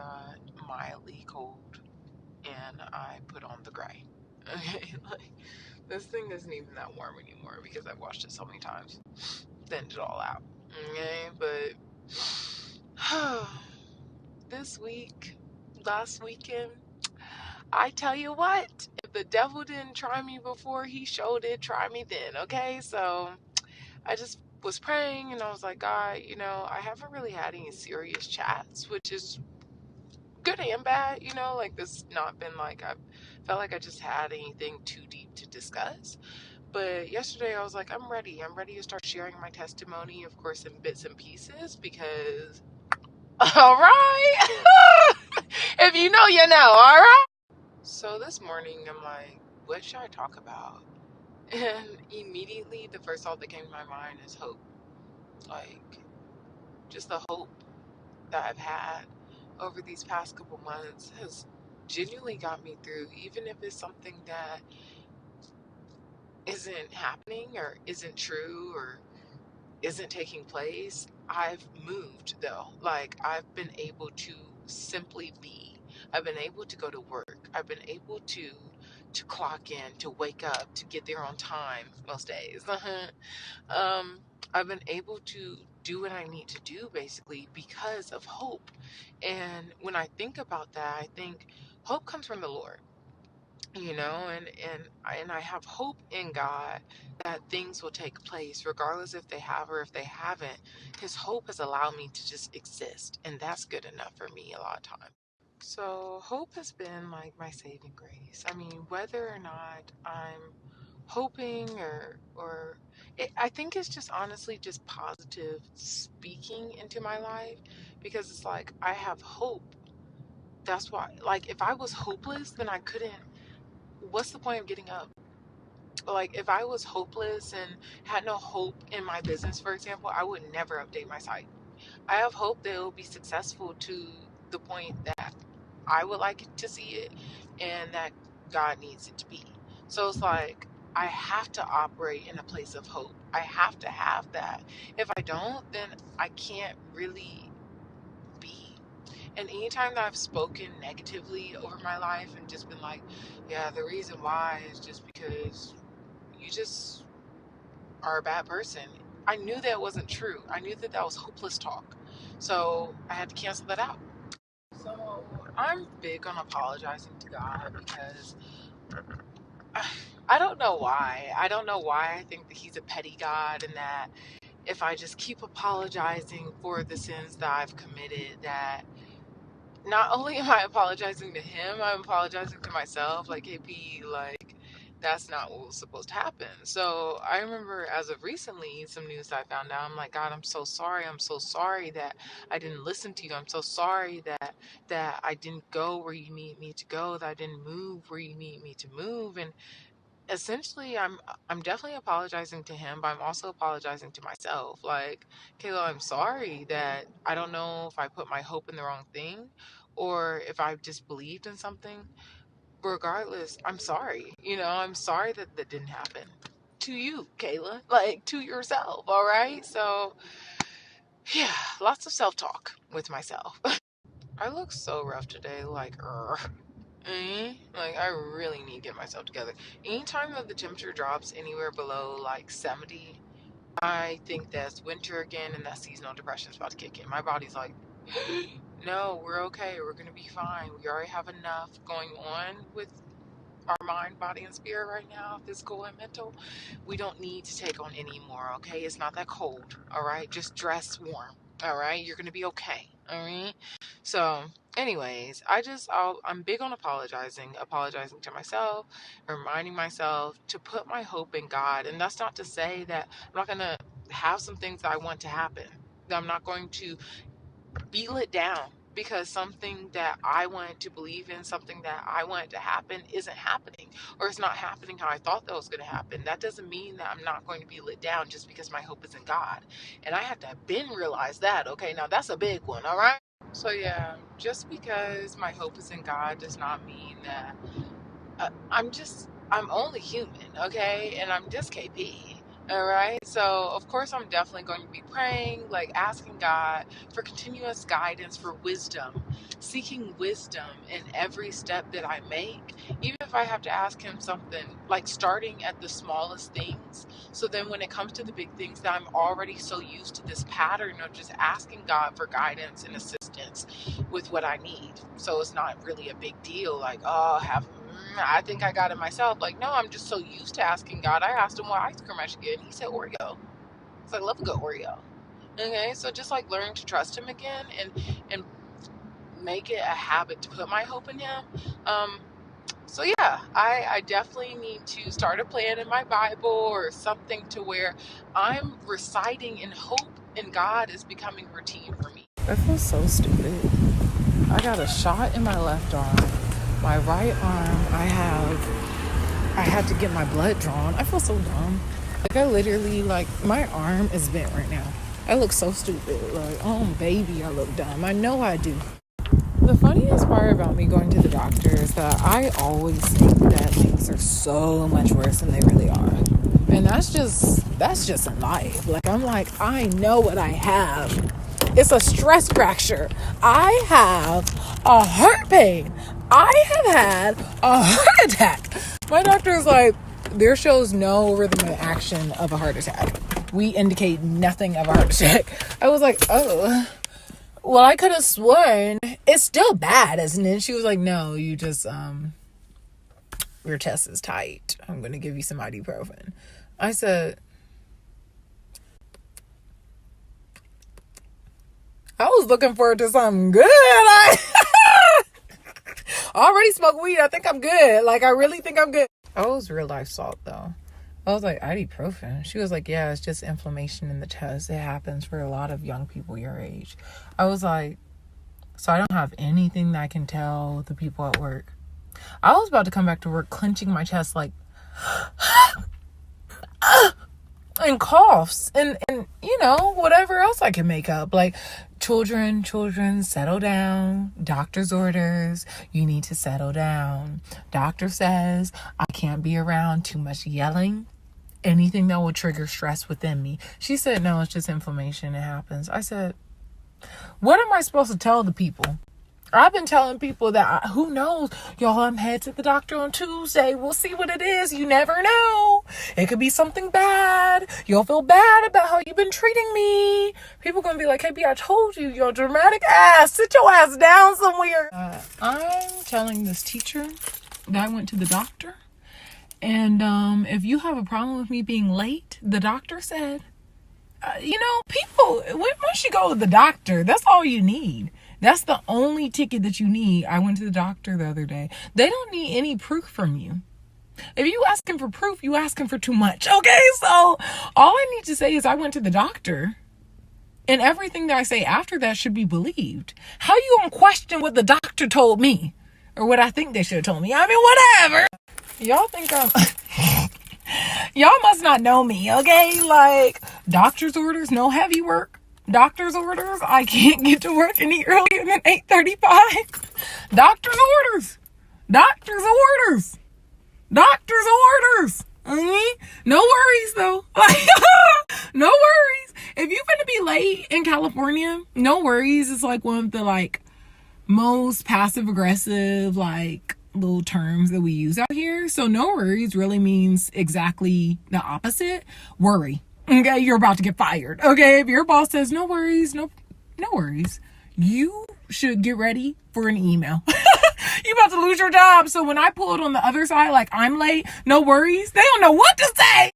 got mildly cold and I put on the gray. Okay, like this thing isn't even that warm anymore because I've washed it so many times. Thinned it all out. Okay, but this week, last weekend, I tell you what, if the devil didn't try me before, he sure did try me then. Okay, so I just was praying and I was like, God, I haven't really had any serious chats, which is good and bad, like this not been like I've felt like I just had anything too deep to discuss. But yesterday I was like, I'm ready. I'm ready to start sharing my testimony, of course, in bits and pieces because, all right, if you know, you know, all right? So this morning I'm like, what should I talk about? And immediately the first thought that came to my mind is hope. Like, just the hope that I've had over these past couple months has genuinely got me through, even if it's something that isn't happening or isn't true or isn't taking place. I've moved though. Like, I've been able to simply be. I've been able to go to work. I've been able to clock in, to wake up, to get there on time most days. um, I've been able to do what I need to do basically because of hope. And when I think about that, I think hope comes from the Lord, and I have hope in God that things will take place regardless if they have or if they haven't. His hope has allowed me to just exist, and that's good enough for me a lot of times. So hope has been like my saving grace. I mean, whether or not I'm hoping I think it's just honestly just positive speaking into my life because it's like I have hope. That's why, like, if I was hopeless, then I couldn't. What's the point of getting up? Like, if I was hopeless and had no hope in my business, for example, I would never update my site. I have hope that it will be successful to the point that I would like it to see it and that God needs it to be. So it's like I have to operate in a place of hope. I have to have that. If I don't, then I can't really be. And anytime that I've spoken negatively over my life and just been like, yeah, the reason why is just because you just are a bad person, I knew that wasn't true. I knew that that was hopeless talk. So I had to cancel that out. So I'm big on apologizing to God because I, I don't know why. I don't know why I think that He's a petty God and that if I just keep apologizing for the sins that I've committed, that not only am I apologizing to Him, I'm apologizing to myself. Like, hey, P, like, that's not what was supposed to happen. So I remember as of recently, some news that I found out. I'm like, God, I'm so sorry. I'm so sorry that I didn't listen to you. I'm so sorry that I didn't go where you need me to go, that I didn't move where you need me to move. And essentially I'm definitely apologizing to him, but I'm also apologizing to myself. Like, Kayla, I'm sorry that I don't know if I put my hope in the wrong thing or if I've just believed in something. Regardless, I'm sorry. I'm sorry that that didn't happen to you, Kayla, like to yourself. All right. So yeah, lots of self-talk with myself. I look so rough today, like like, I really need to get myself together. Anytime that the temperature drops anywhere below like 70, I think that's winter again and that seasonal depression is about to kick in. My body's like, no, we're okay. We're going to be fine. We already have enough going on with our mind, body, and spirit right now, physical and mental. We don't need to take on any more, okay? It's not that cold, all right? Just dress warm, all right? You're gonna be okay, all right? So, anyways, I'm big on apologizing to myself, reminding myself to put my hope in God. And that's not to say that I'm not gonna have some things that I want to happen. That I'm not going to be let down because something that I wanted to believe in, something that I wanted to happen isn't happening, or it's not happening how I thought that was going to happen. That doesn't mean that I'm not going to be let down just because my hope is in God. And I have to have been realized that. Okay, now that's a big one, all right? So yeah, just because my hope is in God does not mean that I'm only human, okay? And I'm just KP. All right. So, of course, I'm definitely going to be praying, like asking God for continuous guidance, for wisdom, seeking wisdom in every step that I make, even if I have to ask Him something, like starting at the smallest things. So then when it comes to the big things, that I'm already so used to this pattern of just asking God for guidance and assistance with what I need. So it's not really a big deal, like, oh, I think I got it myself. Like, no, I'm just so used to asking God. I asked Him what ice cream I should get, and He said Oreo. So I love a good Oreo. Okay, so just like learning to trust Him again and make it a habit to put my hope in Him. So yeah, I definitely need to start a plan in my Bible or something to where I'm reciting in hope in God is becoming routine for me. That feels so stupid. I got a shot in my left arm. My right arm, I had to get my blood drawn. I feel so dumb. Like, I literally, like, my arm is bent right now. I look so stupid. Like, oh, baby, I look dumb. I know I do. The funniest part about me going to the doctor is that I always think that things are so much worse than they really are. And that's just in life. Like, I'm like, I know what I have. It's a stress fracture. I have a heart pain. I have had a heart attack. My doctor is like, there shows no rhythm of action of a heart attack. We indicate nothing of a heart attack. I was like, oh, well, I could have sworn it's still bad, isn't it? She was like, no, you just, your chest is tight. I'm going to give you some ibuprofen. I said, I was looking forward to something good. I already smoked weed. I think I'm good. Like, I really think I'm good. I was real life salt, though. I was like, ibuprofen. She was like, yeah, it's just inflammation in the chest. It happens for a lot of young people your age. I was like, so I don't have anything that I can tell the people at work. I was about to come back to work clenching my chest like, and coughs and you know, whatever else I can make up. Like, children, settle down. Doctor's orders, you need to settle down. Doctor says I can't be around too much yelling, anything that will trigger stress within me. She said, no, it's just inflammation. It happens. I said, what am I supposed to tell the people? I've been telling people that, who knows? Y'all, I'm headed to the doctor on Tuesday. We'll see what it is. You never know. It could be something bad. You'll feel bad about how you've been treating me. People gonna be like, hey, B, I told you, your dramatic ass. Sit your ass down somewhere. I'm telling this teacher that I went to the doctor. And if you have a problem with me being late, the doctor said, people, once you go to the doctor, that's all you need. That's the only ticket that you need. I went to the doctor the other day. They don't need any proof from you. If you asking for proof, you asking for too much. Okay, so all I need to say is I went to the doctor. And everything that I say after that should be believed. How you gonna question what the doctor told me? Or what I think they should have told me? I mean, whatever. Y'all think y'all must not know me, okay? Like, doctor's orders, no heavy work. Doctor's orders, I can't get to work any earlier than 8:35. Doctor's orders. Doctor's orders. Doctor's orders. No worries, though. No worries. If you're gonna be late in California, no worries. It's like one of the, like, most passive-aggressive, like, little terms that we use out here. So no worries really means exactly the opposite. Worry. Okay, you're about to get fired. Okay, if your boss says no worries, no worries, you should get ready for an email. You about to lose your job. So when I pull it on the other side, like I'm late, no worries, they don't know what to say.